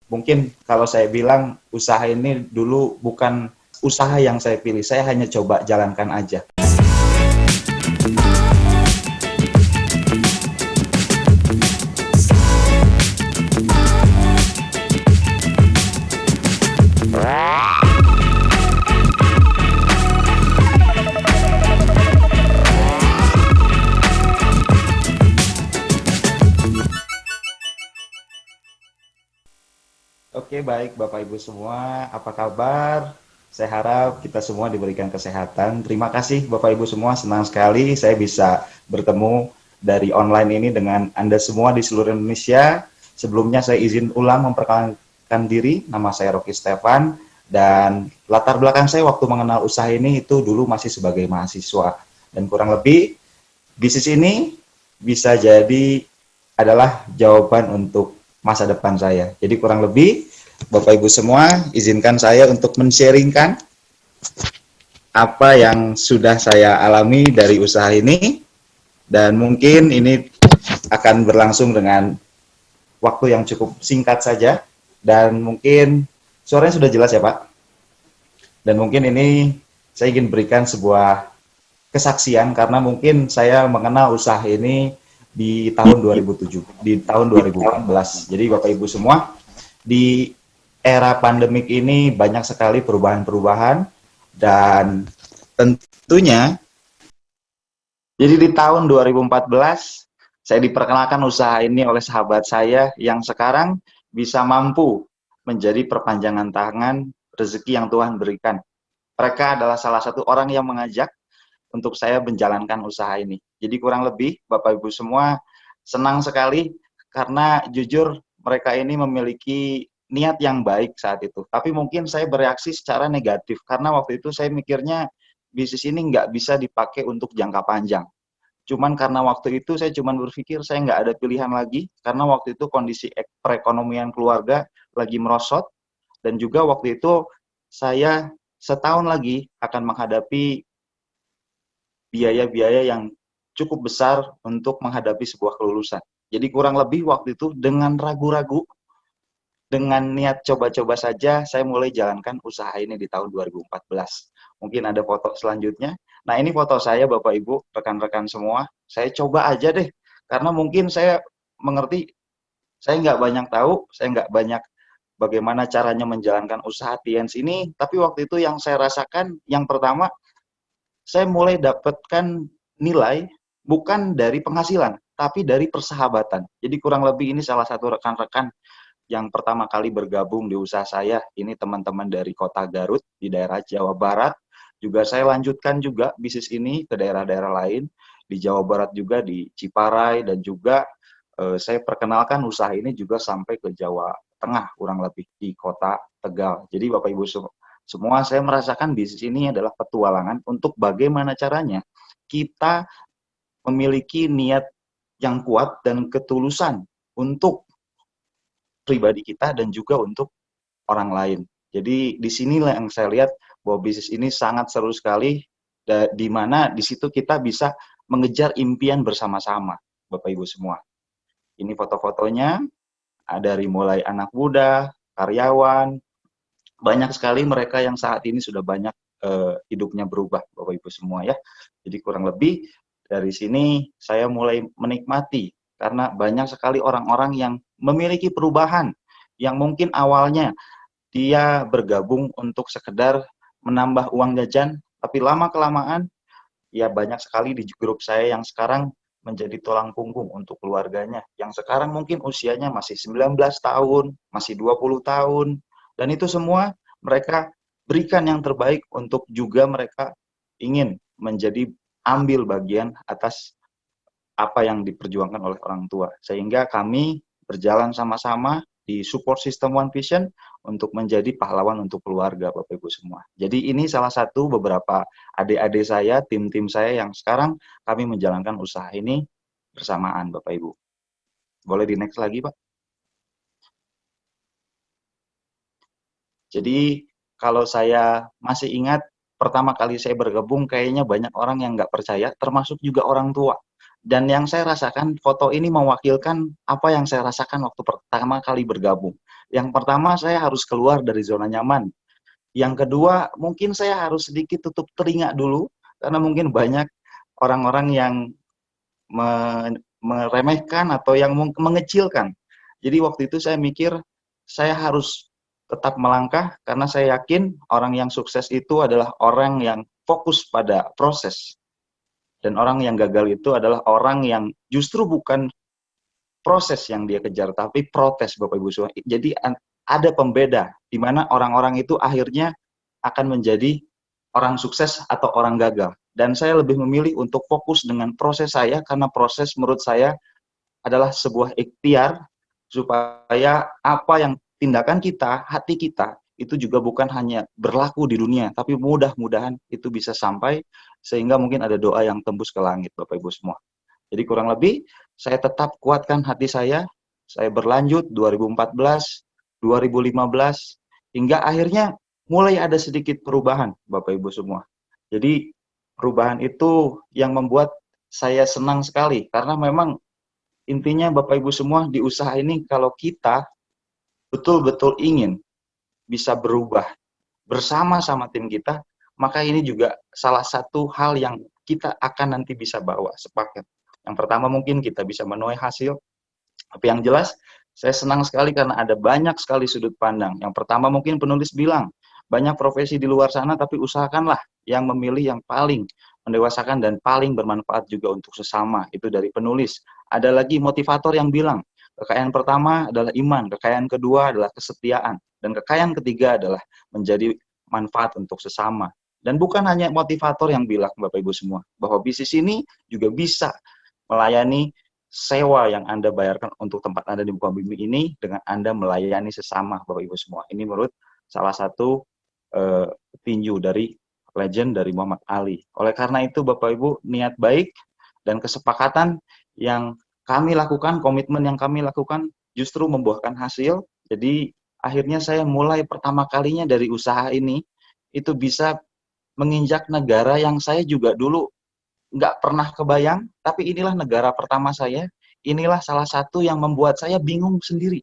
Mungkin kalau saya bilang usaha ini dulu bukan usaha yang saya pilih, saya hanya coba jalankan aja. Oke, baik Bapak Ibu semua, apa kabar? Saya harap kita semua diberikan kesehatan. Terima kasih Bapak Ibu semua, senang sekali saya bisa bertemu dari online ini dengan Anda semua di seluruh Indonesia. Sebelumnya saya izin ulang memperkenalkan diri, nama saya Rocky Stefan, dan latar belakang saya waktu mengenal usaha ini itu dulu masih sebagai mahasiswa. Dan kurang lebih, bisnis ini bisa jadi adalah jawaban untuk masa depan saya. Jadi kurang lebih, Bapak Ibu semua, izinkan saya untuk men-sharingkan apa yang sudah saya alami dari usaha ini, dan mungkin ini akan berlangsung dengan waktu yang cukup singkat saja, dan mungkin suaranya sudah jelas ya Pak? Dan mungkin ini saya ingin berikan sebuah kesaksian karena mungkin saya mengenal usaha ini di tahun 2007, di tahun 2014. Jadi Bapak Ibu semua, di era pandemik ini banyak sekali perubahan-perubahan dan tentunya jadi di tahun 2014 saya diperkenalkan usaha ini oleh sahabat saya yang sekarang bisa mampu menjadi perpanjangan tangan rezeki yang Tuhan berikan. Mereka adalah salah satu orang yang mengajak untuk saya menjalankan usaha ini. Jadi kurang lebih Bapak Ibu semua senang sekali karena jujur mereka ini memiliki niat yang baik saat itu. Tapi mungkin saya bereaksi secara negatif karena waktu itu saya mikirnya bisnis ini nggak bisa dipakai untuk jangka panjang. Cuman karena waktu itu saya cuma berpikir saya nggak ada pilihan lagi karena waktu itu kondisi perekonomian keluarga lagi merosot dan juga waktu itu saya setahun lagi akan menghadapi biaya-biaya yang cukup besar untuk menghadapi sebuah kelulusan. Jadi kurang lebih waktu itu dengan ragu-ragu, dengan niat coba-coba saja, saya mulai jalankan usaha ini di tahun 2014. Mungkin ada foto selanjutnya. Nah ini foto saya Bapak Ibu, rekan-rekan semua. Saya coba aja deh, karena mungkin saya mengerti, saya nggak banyak tahu, saya nggak banyak bagaimana caranya menjalankan usaha TNS ini, tapi waktu itu yang saya rasakan, yang pertama, saya mulai dapatkan nilai bukan dari penghasilan, tapi dari persahabatan. Jadi kurang lebih ini salah satu rekan-rekan yang pertama kali bergabung di usaha saya. Ini teman-teman dari kota Garut di daerah Jawa Barat. Juga saya lanjutkan juga bisnis ini ke daerah-daerah lain di Jawa Barat juga di Ciparai dan juga saya perkenalkan usaha ini juga sampai ke Jawa Tengah kurang lebih di kota Tegal. Jadi Bapak Ibu semua saya merasakan bisnis ini adalah petualangan untuk bagaimana caranya kita memiliki niat yang kuat dan ketulusan untuk pribadi kita dan juga untuk orang lain. Jadi di sinilah yang saya lihat bahwa bisnis ini sangat seru sekali, di mana di situ kita bisa mengejar impian bersama-sama, Bapak Ibu semua. Ini foto-fotonya, dari mulai anak muda, karyawan, banyak sekali mereka yang saat ini sudah banyak hidupnya berubah, Bapak Ibu semua ya. Jadi kurang lebih dari sini saya mulai menikmati karena banyak sekali orang-orang yang memiliki perubahan yang mungkin awalnya dia bergabung untuk sekedar menambah uang jajan, tapi lama-kelamaan ya banyak sekali di grup saya yang sekarang menjadi tulang punggung untuk keluarganya. Yang sekarang mungkin usianya masih 19 tahun, masih 20 tahun, dan itu semua mereka berikan yang terbaik untuk juga mereka ingin menjadi ambil bagian atas apa yang diperjuangkan oleh orang tua. Sehingga kami berjalan sama-sama di support system One Vision untuk menjadi pahlawan untuk keluarga Bapak Ibu semua. Jadi ini salah satu beberapa adik-adik saya, tim-tim saya yang sekarang kami menjalankan usaha ini bersamaan Bapak Ibu. Boleh di next lagi Pak? Jadi kalau saya masih ingat pertama kali saya bergabung kayaknya banyak orang yang nggak percaya, termasuk juga orang tua. Dan yang saya rasakan foto ini mewakilkan apa yang saya rasakan waktu pertama kali bergabung. Yang pertama, saya harus keluar dari zona nyaman. Yang kedua, mungkin saya harus sedikit tutup telinga dulu, karena mungkin banyak orang-orang yang meremehkan atau yang mengecilkan. Jadi waktu itu saya mikir, saya harus tetap melangkah, karena saya yakin orang yang sukses itu adalah orang yang fokus pada proses. Dan orang yang gagal itu adalah orang yang justru bukan proses yang dia kejar, tapi protes, Bapak Ibu semua. Jadi ada pembeda, di mana orang-orang itu akhirnya akan menjadi orang sukses atau orang gagal. Dan saya lebih memilih untuk fokus dengan proses saya, karena proses menurut saya adalah sebuah ikhtiar, supaya apa yang tindakan kita, hati kita, itu juga bukan hanya berlaku di dunia, tapi mudah-mudahan itu bisa sampai, sehingga mungkin ada doa yang tembus ke langit, Bapak Ibu semua. Jadi kurang lebih, saya tetap kuatkan hati saya berlanjut 2014, 2015, hingga akhirnya mulai ada sedikit perubahan, Bapak Ibu semua. Jadi perubahan itu yang membuat saya senang sekali, karena memang intinya Bapak Ibu semua, di usaha ini kalau kita betul-betul ingin bisa berubah bersama-sama tim kita, maka ini juga salah satu hal yang kita akan nanti bisa bawa sepaket. Yang pertama mungkin kita bisa menuai hasil, tapi yang jelas saya senang sekali karena ada banyak sekali sudut pandang. Yang pertama mungkin penulis bilang, banyak profesi di luar sana, tapi usahakanlah yang memilih yang paling mendewasakan dan paling bermanfaat juga untuk sesama. Itu dari penulis. Ada lagi motivator yang bilang, kekayaan pertama adalah iman, kekayaan kedua adalah kesetiaan, dan kekayaan ketiga adalah menjadi manfaat untuk sesama. Dan bukan hanya motivator yang bilang, Bapak Ibu semua, bahwa bisnis ini juga bisa melayani sewa yang Anda bayarkan untuk tempat Anda di muka bumi ini dengan Anda melayani sesama, Bapak Ibu semua. Ini menurut salah satu tinju dari legend dari Muhammad Ali. Oleh karena itu, Bapak Ibu, niat baik dan kesepakatan yang kami lakukan, komitmen yang kami lakukan justru membuahkan hasil. Jadi akhirnya saya mulai pertama kalinya dari usaha ini itu bisa menginjak negara yang saya juga dulu nggak pernah kebayang, tapi inilah negara pertama saya, inilah salah satu yang membuat saya bingung sendiri.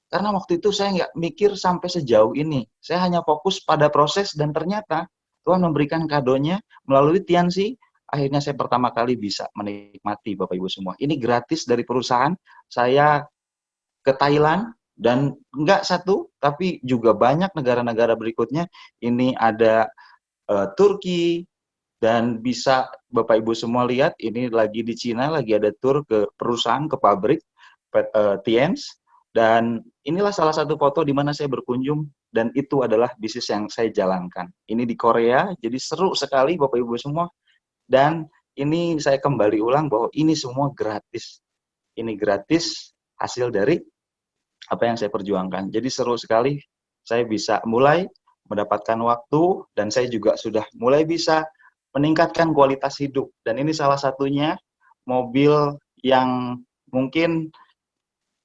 Karena waktu itu saya nggak mikir sampai sejauh ini. Saya hanya fokus pada proses dan ternyata Tuhan memberikan kadonya melalui Tiansi. Akhirnya saya pertama kali bisa menikmati, Bapak Ibu semua. Ini gratis dari perusahaan. Saya ke Thailand dan nggak satu, tapi juga banyak negara-negara berikutnya. Ini ada Turki, dan bisa Bapak Ibu semua lihat, ini lagi di Cina, lagi ada tur ke perusahaan, ke pabrik Tiens, dan inilah salah satu foto di mana saya berkunjung, dan itu adalah bisnis yang saya jalankan. Ini di Korea, jadi seru sekali Bapak Ibu semua, dan ini saya kembali ulang bahwa ini semua gratis. Ini gratis hasil dari apa yang saya perjuangkan. Jadi seru sekali, saya bisa mulai mendapatkan waktu, dan saya juga sudah mulai bisa meningkatkan kualitas hidup. Dan ini salah satunya mobil yang mungkin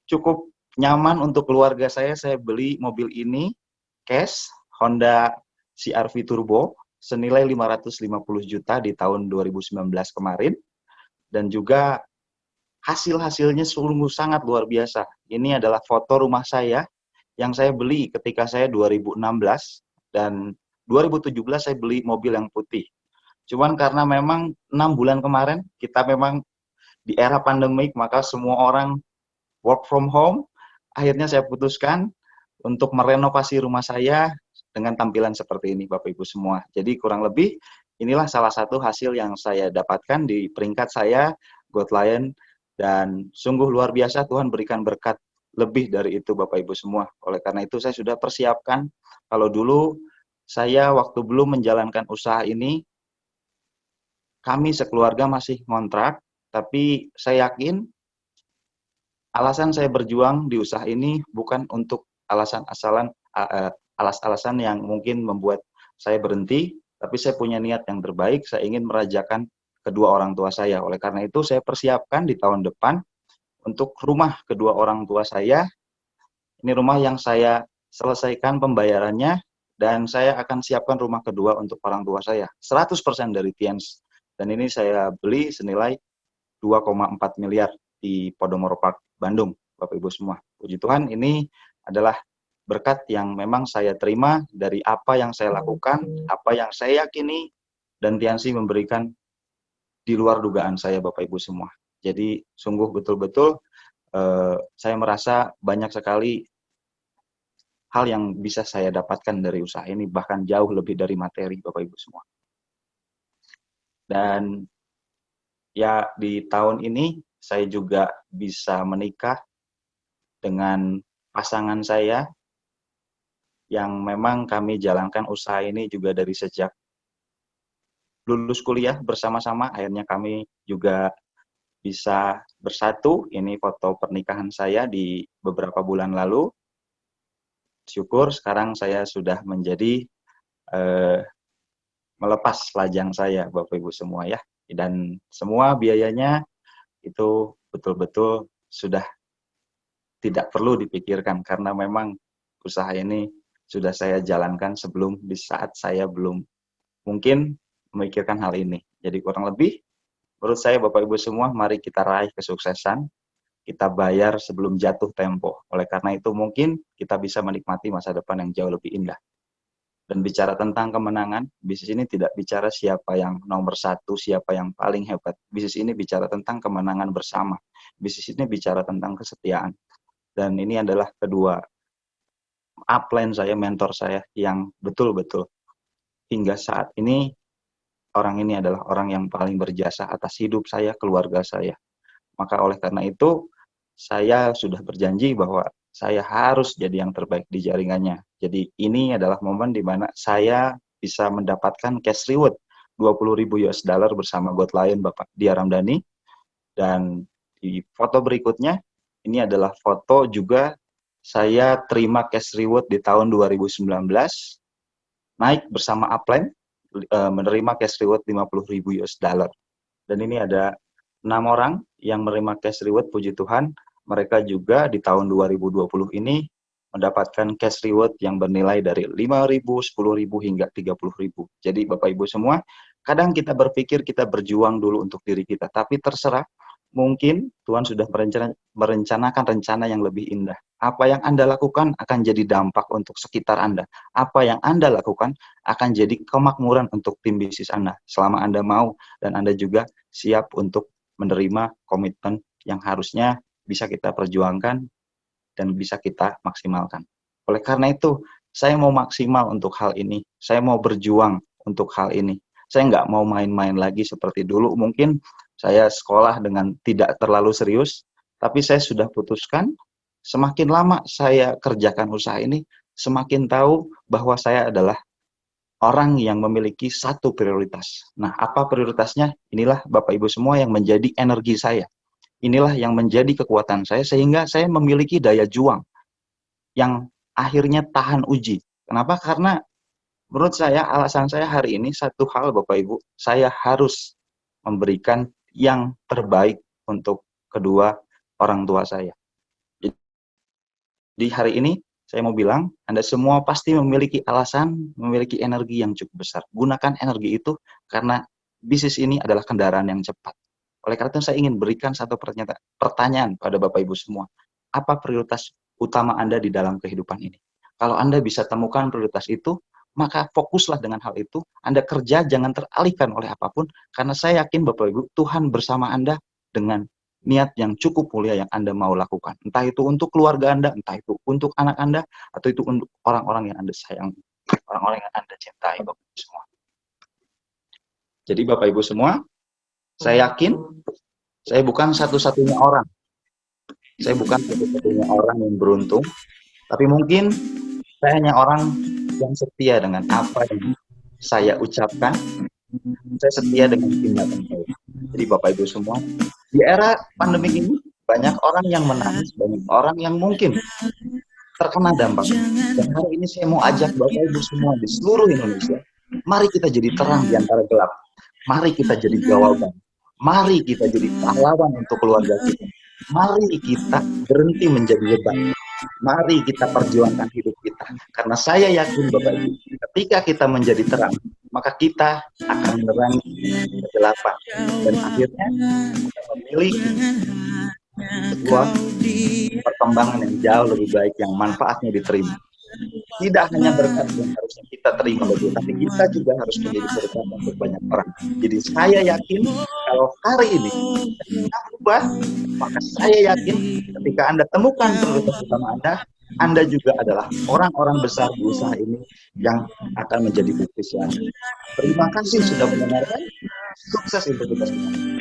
cukup nyaman untuk keluarga saya beli mobil ini cash, Honda CR-V Turbo, senilai 550 juta di tahun 2019 kemarin, dan juga hasil-hasilnya sungguh sangat luar biasa. Ini adalah foto rumah saya yang saya beli ketika saya 2016, dan 2017 saya beli mobil yang putih. Cuman karena memang 6 bulan kemarin, kita memang di era pandemik, maka semua orang work from home, akhirnya saya putuskan untuk merenovasi rumah saya dengan tampilan seperti ini, Bapak Ibu semua. Jadi kurang lebih, inilah salah satu hasil yang saya dapatkan di peringkat saya, God Lion, dan sungguh luar biasa Tuhan berikan berkat lebih dari itu, Bapak Ibu semua. Oleh karena itu saya sudah persiapkan, kalau dulu saya waktu belum menjalankan usaha ini, kami sekeluarga masih ngontrak, tapi saya yakin alasan saya berjuang di usaha ini bukan untuk alas-alasan yang mungkin membuat saya berhenti, tapi saya punya niat yang terbaik, saya ingin merajakan kedua orang tua saya. Oleh karena itu saya persiapkan di tahun depan untuk rumah kedua orang tua saya. Ini rumah yang saya selesaikan pembayarannya, dan saya akan siapkan rumah kedua untuk orang tua saya. 100% dari Tiens. Dan ini saya beli senilai 2,4 miliar di Podomoro Park, Bandung, Bapak Ibu semua. Puji Tuhan, ini adalah berkat yang memang saya terima dari apa yang saya lakukan, apa yang saya yakini, dan Tiansi memberikan di luar dugaan saya, Bapak Ibu semua. Jadi sungguh betul-betul saya merasa banyak sekali hal yang bisa saya dapatkan dari usaha ini, bahkan jauh lebih dari materi, Bapak Ibu semua. Dan ya di tahun ini saya juga bisa menikah dengan pasangan saya yang memang kami jalankan usaha ini juga dari sejak lulus kuliah bersama-sama. Akhirnya kami juga bisa bersatu. Ini foto pernikahan saya di beberapa bulan lalu. Syukur sekarang saya sudah menjadi melepas lajang saya, Bapak Ibu semua ya. Dan semua biayanya itu betul-betul sudah tidak perlu dipikirkan karena memang usaha ini sudah saya jalankan sebelum di saat saya belum mungkin memikirkan hal ini. Jadi kurang lebih menurut saya Bapak Ibu semua, mari kita raih kesuksesan, kita bayar sebelum jatuh tempo. Oleh karena itu mungkin kita bisa menikmati masa depan yang jauh lebih indah. Dan bicara tentang kemenangan, bisnis ini tidak bicara siapa yang nomor satu, siapa yang paling hebat. Bisnis ini bicara tentang kemenangan bersama. Bisnis ini bicara tentang kesetiaan. Dan ini adalah kedua upline saya, mentor saya yang betul-betul hingga saat ini orang ini adalah orang yang paling berjasa atas hidup saya, keluarga saya. Maka oleh karena itu saya sudah berjanji bahwa saya harus jadi yang terbaik di jaringannya. Jadi ini adalah momen di mana saya bisa mendapatkan cash reward 20.000 US dollar bersama God Lion Bapak Dia Ramdhani. Dan di foto berikutnya, ini adalah foto juga saya terima cash reward di tahun 2019, naik bersama upline, menerima cash reward 50.000 US dollar. Dan ini ada 6 orang yang menerima cash reward, puji Tuhan. Mereka juga di tahun 2020 ini mendapatkan cash reward yang bernilai dari 5.000, 10.000 hingga 30.000. Jadi Bapak Ibu semua, kadang kita berpikir kita berjuang dulu untuk diri kita, tapi terserah. Mungkin Tuhan sudah merencanakan rencana yang lebih indah. Apa yang Anda lakukan akan jadi dampak untuk sekitar Anda. Apa yang Anda lakukan akan jadi kemakmuran untuk tim bisnis Anda. Selama Anda mau dan Anda juga siap untuk menerima komitmen yang harusnya bisa kita perjuangkan dan bisa kita maksimalkan. Oleh karena itu, saya mau maksimal untuk hal ini. Saya mau berjuang untuk hal ini. Saya nggak mau main-main lagi seperti dulu. Mungkin saya sekolah dengan tidak terlalu serius, tapi saya sudah putuskan, semakin lama saya kerjakan usaha ini, semakin tahu bahwa saya adalah orang yang memiliki satu prioritas. Nah, apa prioritasnya? Inilah Bapak Ibu semua yang menjadi energi saya. Inilah yang menjadi kekuatan saya, sehingga saya memiliki daya juang yang akhirnya tahan uji. Kenapa? Karena menurut saya, alasan saya hari ini satu hal Bapak Ibu, saya harus memberikan yang terbaik untuk kedua orang tua saya. Di hari ini, saya mau bilang, Anda semua pasti memiliki alasan, memiliki energi yang cukup besar. Gunakan energi itu karena bisnis ini adalah kendaraan yang cepat. Oleh karena itu saya ingin berikan satu pertanyaan pada Bapak Ibu semua. Apa prioritas utama Anda di dalam kehidupan ini? Kalau Anda bisa temukan prioritas itu, maka fokuslah dengan hal itu. Anda kerja jangan teralihkan oleh apapun, karena saya yakin Bapak Ibu, Tuhan bersama Anda dengan niat yang cukup mulia yang Anda mau lakukan. Entah itu untuk keluarga Anda, entah itu untuk anak Anda, atau itu untuk orang-orang yang Anda sayang, orang-orang yang Anda cintai, Bapak Ibu semua. Jadi Bapak Ibu semua, saya yakin saya bukan satu-satunya orang. Saya bukan satu-satunya orang yang beruntung, tapi mungkin saya hanya orang yang setia dengan apa yang saya ucapkan. Saya setia dengan tindakan saya. Jadi Bapak Ibu semua, di era pandemi ini banyak orang yang menangis, banyak orang yang mungkin terkena dampak. Dan hari ini saya mau ajak Bapak Ibu semua di seluruh Indonesia, mari kita jadi terang di antara gelap. Mari kita jadi jawaban. Mari kita jadi pahlawan untuk keluarga kita. Mari kita berhenti menjadi beban. Mari kita perjuangkan hidup kita. Karena saya yakin Bapak Ibu, ketika kita menjadi terang, maka kita akan menerangi kegelapan. Dan akhirnya kita memiliki sebuah perkembangan yang jauh lebih baik yang manfaatnya diterima. tidak hanya berkat yang harusnya kita terima betul, tapi kita juga harus menjadi berkat untuk banyak orang. Jadi saya yakin kalau hari ini kita ubah, maka saya yakin ketika Anda temukan prioritas utama Anda juga adalah orang-orang besar di usaha ini yang akan menjadi beneficiary. Terima kasih sudah mendengarkan. Sukses untuk kita semua.